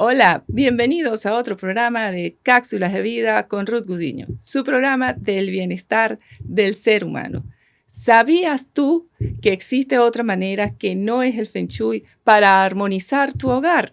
Hola, bienvenidos a otro programa de Cápsulas de Vida con Ruth Gudiño, su programa del bienestar del ser humano. ¿Sabías tú que existe otra manera que no es el Feng Shui para armonizar tu hogar?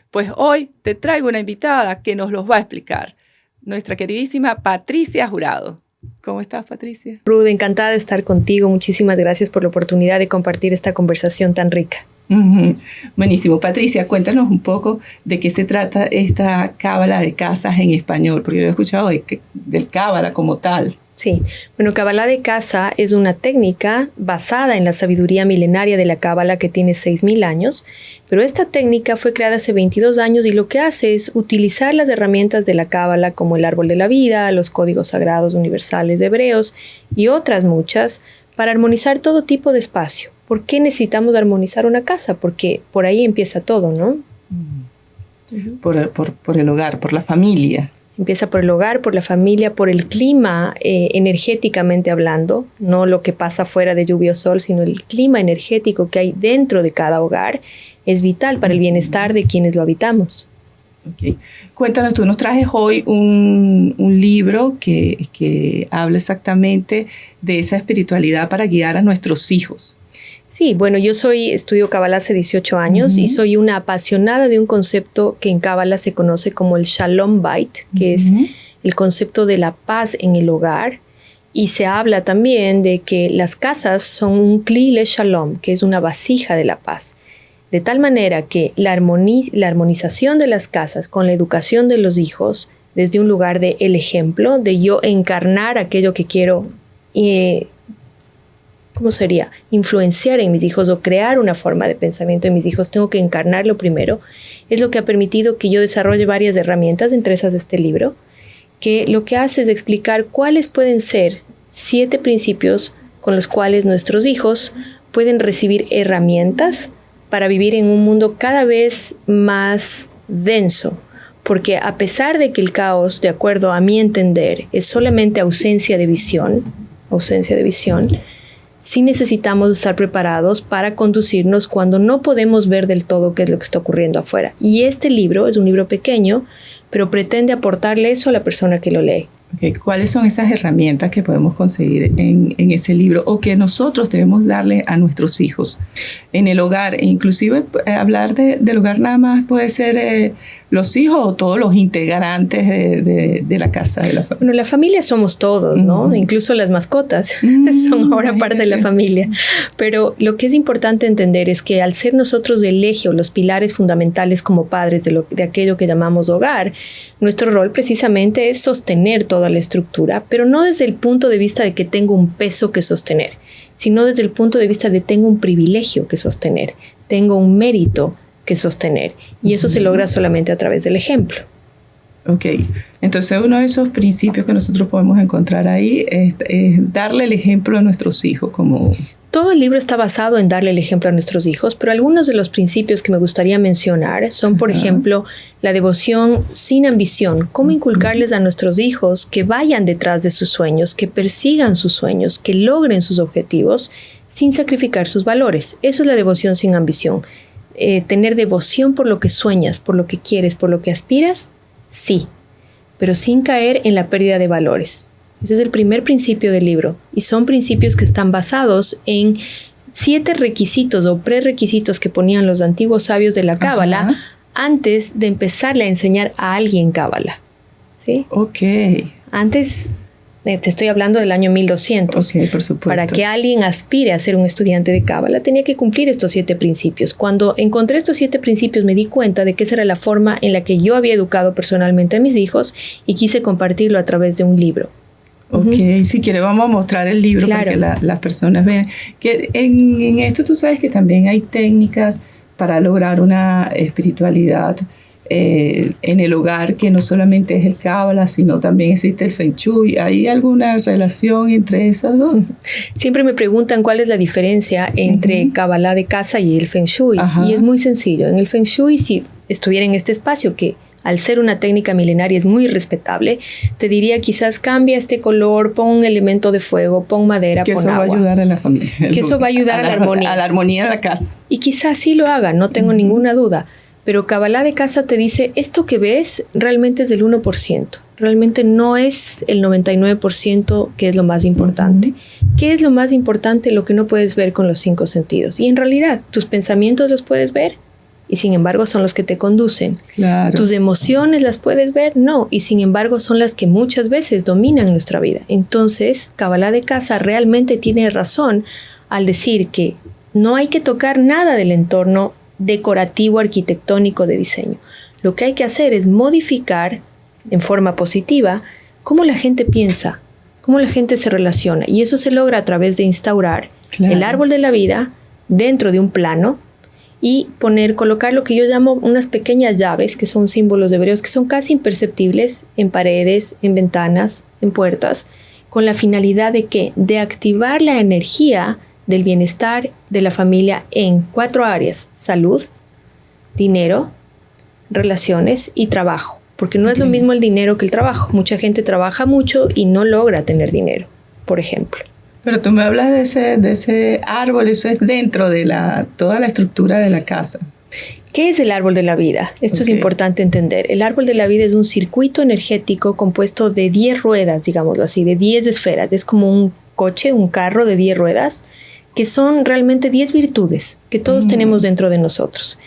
Pues hoy te traigo una invitada que nos los va a explicar, nuestra queridísima Patricia Jurado. ¿Cómo estás, Patricia? Ruth, encantada de estar contigo. Muchísimas gracias por la oportunidad de compartir esta conversación tan rica. Buenísimo. Patricia, cuéntanos un poco de qué se trata esta cábala de casas en español, porque yo he escuchado del cábala como tal. Sí, bueno, cábala de casa es una técnica basada en la sabiduría milenaria de la cábala que tiene 6,000 años, pero esta técnica fue creada hace 22 años y lo que hace es utilizar las herramientas de la cábala como el árbol de la vida, los códigos sagrados universales hebreos y otras muchas para armonizar todo tipo de espacio. ¿Por qué necesitamos armonizar una casa? Porque por ahí empieza todo, ¿no? Por el hogar, por la familia. Empieza por el hogar, por la familia, por el clima energéticamente hablando, no lo que pasa fuera de lluvia o sol, sino el clima energético que hay dentro de cada hogar es vital para el bienestar de quienes lo habitamos. Okay. Cuéntanos, tú nos trajes hoy un libro que habla exactamente de esa espiritualidad para guiar a nuestros hijos. Sí, bueno, yo estudio Cábala hace 18 años y soy una apasionada de un concepto que en Cábala se conoce como el Shalom Bait, que es el concepto de la paz en el hogar. Y se habla también de que las casas son un Kli le Shalom, que es una vasija de la paz. De tal manera que la armonización de las casas con la educación de los hijos, desde un lugar de el ejemplo, de yo encarnar aquello que quiero ¿cómo sería? Influenciar en mis hijos o crear una forma de pensamiento en mis hijos. Tengo que encarnarlo primero. Es lo que ha permitido que yo desarrolle varias herramientas, entre esas de este libro, que lo que hace es explicar cuáles pueden ser 7 principios con los cuales nuestros hijos pueden recibir herramientas para vivir en un mundo cada vez más denso. Porque a pesar de que el caos, de acuerdo a mi entender, es solamente ausencia de visión, sí necesitamos estar preparados para conducirnos cuando no podemos ver del todo qué es lo que está ocurriendo afuera. Y este libro es un libro pequeño, pero pretende aportarle eso a la persona que lo lee. Okay. ¿Cuáles son esas herramientas que podemos conseguir en ese libro o que nosotros debemos darle a nuestros hijos en el hogar? E inclusive hablar del hogar nada más puede ser los hijos o todos los integrantes de la casa, de la familia. Bueno, la familia somos todos, ¿no? Incluso las mascotas son ahora parte de la familia. Pero lo que es importante entender es que al ser nosotros el eje o los pilares fundamentales como padres de aquello que llamamos hogar, nuestro rol precisamente es sostener toda la estructura, pero no desde el punto de vista de que tengo un peso que sostener, sino desde el punto de vista de tengo un privilegio que sostener, tengo un mérito que sostener. Y eso se logra solamente a través del ejemplo. Ok, entonces uno de esos principios que nosotros podemos encontrar ahí es darle el ejemplo a nuestros hijos como... Todo el libro está basado en darle el ejemplo a nuestros hijos, pero algunos de los principios que me gustaría mencionar son, por ejemplo, la devoción sin ambición. Cómo inculcarles a nuestros hijos que vayan detrás de sus sueños, que persigan sus sueños, que logren sus objetivos sin sacrificar sus valores. Eso es la devoción sin ambición. Tener devoción por lo que sueñas, por lo que quieres, por lo que aspiras, sí, pero sin caer en la pérdida de valores. Ese es el primer principio del libro y son principios que están basados en 7 requisitos o prerequisitos que ponían los antiguos sabios de la cábala antes de empezarle a enseñar a alguien cábala. ¿Sí? Ok. Antes, te estoy hablando del año 1200. Ok, por supuesto. Para que alguien aspire a ser un estudiante de cábala tenía que cumplir estos 7 principios. Cuando encontré estos 7 principios me di cuenta de que esa era la forma en la que yo había educado personalmente a mis hijos y quise compartirlo a través de un libro. Ok, si quiere vamos a mostrar el libro para que las personas vean. Que en esto tú sabes que también hay técnicas para lograr una espiritualidad en el hogar que no solamente es el cábala, sino también existe el Feng Shui. ¿Hay alguna relación entre esas dos? Siempre me preguntan cuál es la diferencia entre cábala de casa y el Feng Shui. Y es muy sencillo. En el Feng Shui, si estuviera en este espacio que al ser una técnica milenaria es muy respetable, te diría quizás cambia este color, pon un elemento de fuego, pon madera, pon agua. Que eso va a ayudar a la familia. Que eso va a ayudar a la armonía. A la armonía de la casa. Y quizás sí lo haga, no tengo ninguna duda. Pero Kabbalah de casa te dice, esto que ves realmente es del 1%. Realmente no es el 99% que es lo más importante. ¿Qué es lo más importante? Lo que no puedes ver con los 5 sentidos. Y en realidad, tus pensamientos los puedes ver y sin embargo son los que te conducen. Claro. ¿Tus emociones las puedes ver? No. Y sin embargo son las que muchas veces dominan nuestra vida. Entonces, Kabbalah de casa realmente tiene razón al decir que no hay que tocar nada del entorno decorativo, arquitectónico, de diseño. Lo que hay que hacer es modificar en forma positiva cómo la gente piensa, cómo la gente se relaciona. Y eso se logra a través de instaurar el árbol de la vida dentro de un plano y colocar lo que yo llamo unas pequeñas llaves, que son símbolos hebreos, que son casi imperceptibles en paredes, en ventanas, en puertas, con la finalidad de ¿qué? De activar la energía del bienestar de la familia en 4 áreas: salud, dinero, relaciones y trabajo. Porque no es lo mismo el dinero que el trabajo. Mucha gente trabaja mucho y no logra tener dinero, por ejemplo. Pero tú me hablas de ese árbol, eso es dentro de toda la estructura de la casa. ¿Qué es el árbol de la vida? Esto es importante entender. El árbol de la vida es un circuito energético compuesto de 10 ruedas, digámoslo así, de 10 esferas. Es como un coche, un carro de 10 ruedas, que son realmente 10 virtudes que todos tenemos dentro de nosotros.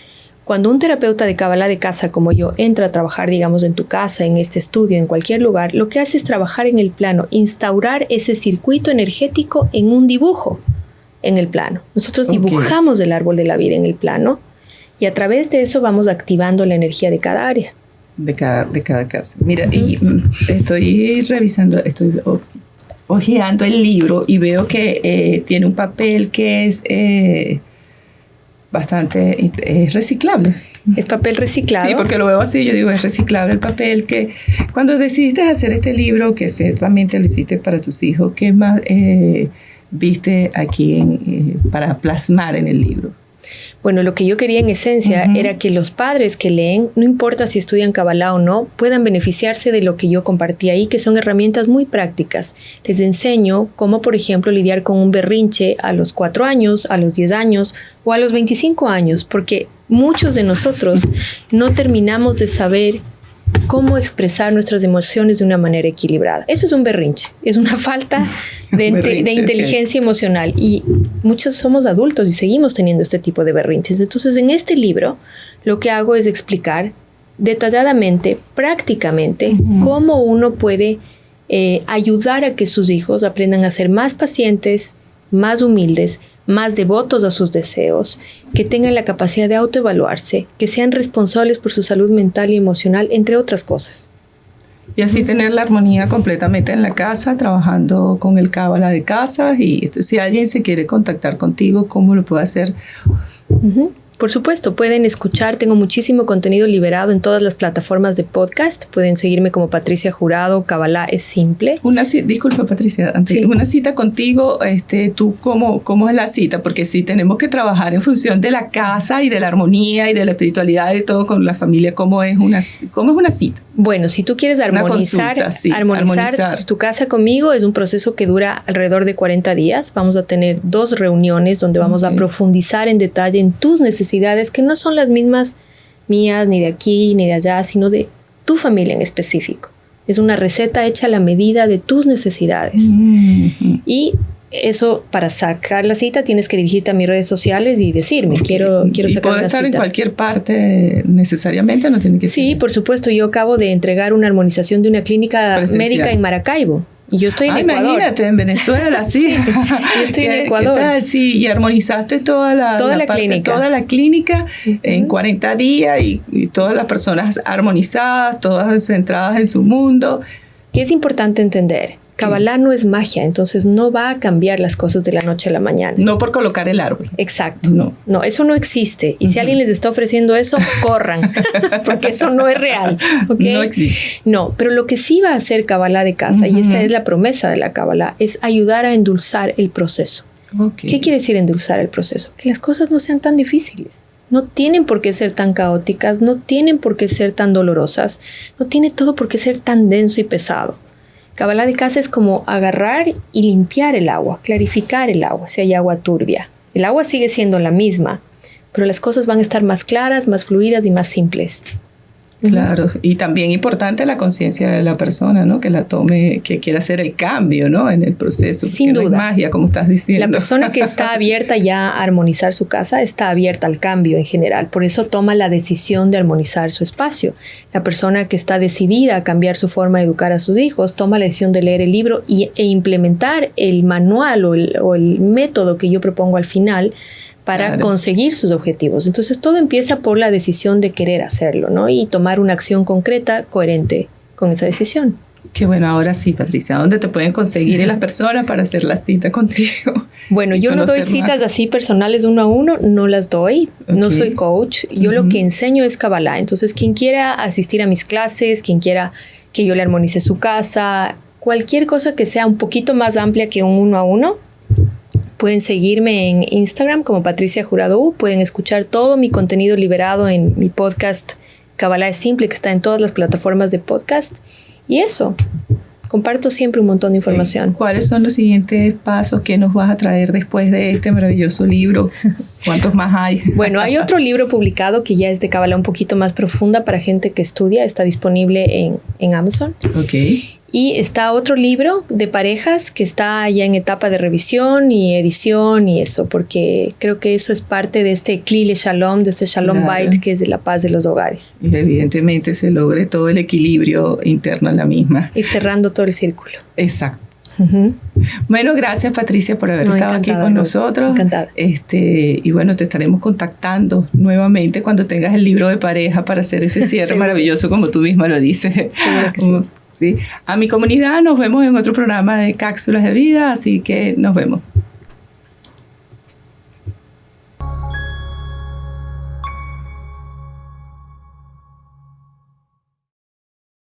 Cuando un terapeuta de Kabbalah de casa como yo entra a trabajar, digamos, en tu casa, en este estudio, en cualquier lugar, lo que hace es trabajar en el plano, instaurar ese circuito energético en un dibujo en el plano. Nosotros dibujamos el árbol de la vida en el plano y a través de eso vamos activando la energía de cada área. De cada casa. Mira, y estoy revisando, estoy hojeando el libro y veo que tiene un papel que es bastante reciclable. ¿Es papel reciclado? Sí, porque lo veo así, yo digo, es reciclable el papel. Que cuando decidiste hacer este libro, que ciertamente lo hiciste para tus hijos, ¿qué más viste aquí para plasmar en el libro? Bueno, lo que yo quería en esencia era que los padres que leen, no importa si estudian Kabbalah o no, puedan beneficiarse de lo que yo compartí ahí, que son herramientas muy prácticas. Les enseño cómo, por ejemplo, lidiar con un berrinche a los 4 años, a los 10 años o a los 25 años, porque muchos de nosotros no terminamos de saber cómo expresar nuestras emociones de una manera equilibrada. Eso es un berrinche, es una falta de inteligencia emocional y muchos somos adultos y seguimos teniendo este tipo de berrinches. Entonces, en este libro lo que hago es explicar detalladamente, prácticamente, cómo uno puede ayudar a que sus hijos aprendan a ser más pacientes, más humildes, más devotos a sus deseos, que tengan la capacidad de autoevaluarse, que sean responsables por su salud mental y emocional, entre otras cosas. Y así tener la armonía completamente en la casa, trabajando con el Kabbalah de casa. Y si alguien se quiere contactar contigo, ¿cómo lo puede hacer? Por supuesto, pueden escuchar, tengo muchísimo contenido liberado en todas las plataformas de podcast. Pueden seguirme como Patricia Jurado, Kabbalah es simple. Disculpa, Patricia, una cita contigo, ¿tú cómo es la cita? Porque sí, tenemos que trabajar en función de la casa y de la armonía y de la espiritualidad y todo con la familia. ¿Cómo es una cita? Bueno, si tú quieres armonizar tu casa conmigo, es un proceso que dura alrededor de 40 días. Vamos a tener 2 reuniones donde vamos a profundizar en detalle en tus necesidades, que no son las mismas mías, ni de aquí, ni de allá, sino de tu familia en específico. Es una receta hecha a la medida de tus necesidades. Y eso, para sacar la cita, tienes que dirigirte a mis redes sociales y decirme, quiero sacar la cita. ¿Y puede estar en cualquier parte necesariamente? ¿No tiene que ser? Sí, por supuesto. Yo acabo de entregar una armonización de una clínica médica en Maracaibo. Y yo estoy en Ecuador. Imagínate, en Venezuela, sí. Yo estoy en Ecuador. ¿Qué tal? Sí, y armonizaste toda la clínica en 40 días y todas las personas armonizadas, todas centradas en su mundo. ¿Qué es importante entender? Kabbalah no es magia, entonces no va a cambiar las cosas de la noche a la mañana. No por colocar el árbol. Exacto. No, eso no existe. Y si alguien les está ofreciendo eso, corran, porque eso no es real. ¿Okay? No existe. No, pero lo que sí va a hacer Kabbalah de casa, y esa es la promesa de la Kabbalah, es ayudar a endulzar el proceso. ¿Qué quiere decir endulzar el proceso? Que las cosas no sean tan difíciles. No tienen por qué ser tan caóticas, no tienen por qué ser tan dolorosas, no tiene todo por qué ser tan denso y pesado. Kabbalah de casa es como agarrar y limpiar el agua, clarificar el agua si hay agua turbia. El agua sigue siendo la misma, pero las cosas van a estar más claras, más fluidas y más simples. Claro, y también importante la conciencia de la persona, ¿no? Que la tome, que quiera hacer el cambio, ¿no? En el proceso. Sin duda. No es magia, como estás diciendo. La persona que está abierta ya a armonizar su casa está abierta al cambio en general. Por eso toma la decisión de armonizar su espacio. La persona que está decidida a cambiar su forma de educar a sus hijos toma la decisión de leer el libro e implementar el manual o el método que yo propongo al final para conseguir sus objetivos. Entonces todo empieza por la decisión de querer hacerlo, ¿no? Y tomar una acción concreta, coherente con esa decisión. Qué bueno, ahora sí, Patricia, ¿dónde te pueden conseguir las personas para hacer la cita contigo? Bueno, yo no doy citas así personales 1 a 1, no las doy, no soy coach, yo lo que enseño es Kabbalah. Entonces quien quiera asistir a mis clases, quien quiera que yo le armonice su casa, cualquier cosa que sea un poquito más amplia que un 1 a 1, pueden seguirme en Instagram como Patricia Jurado U. Pueden escuchar todo mi contenido liberado en mi podcast Kabbalah es Simple, que está en todas las plataformas de podcast. Y eso, comparto siempre un montón de información. ¿Cuáles son los siguientes pasos que nos vas a traer después de este maravilloso libro? ¿Cuántos más hay? Bueno, hay otro libro publicado que ya es de Kabbalah un poquito más profunda para gente que estudia. Está disponible en Amazon. Ok. Y está otro libro de parejas que está ya en etapa de revisión y edición y eso, porque creo que eso es parte de este Klile Shalom, de este Shalom Bait, que es de la paz de los hogares. Y evidentemente se logre todo el equilibrio interno en la misma. Ir cerrando todo el círculo. Exacto. Bueno, gracias Patricia por haber estado aquí con nosotros. Encantada. Y bueno, te estaremos contactando nuevamente cuando tengas el libro de pareja para hacer ese cierre maravilloso como tú misma lo dices. Sí. A mi comunidad nos vemos en otro programa de Cápsulas de Vida, así que nos vemos.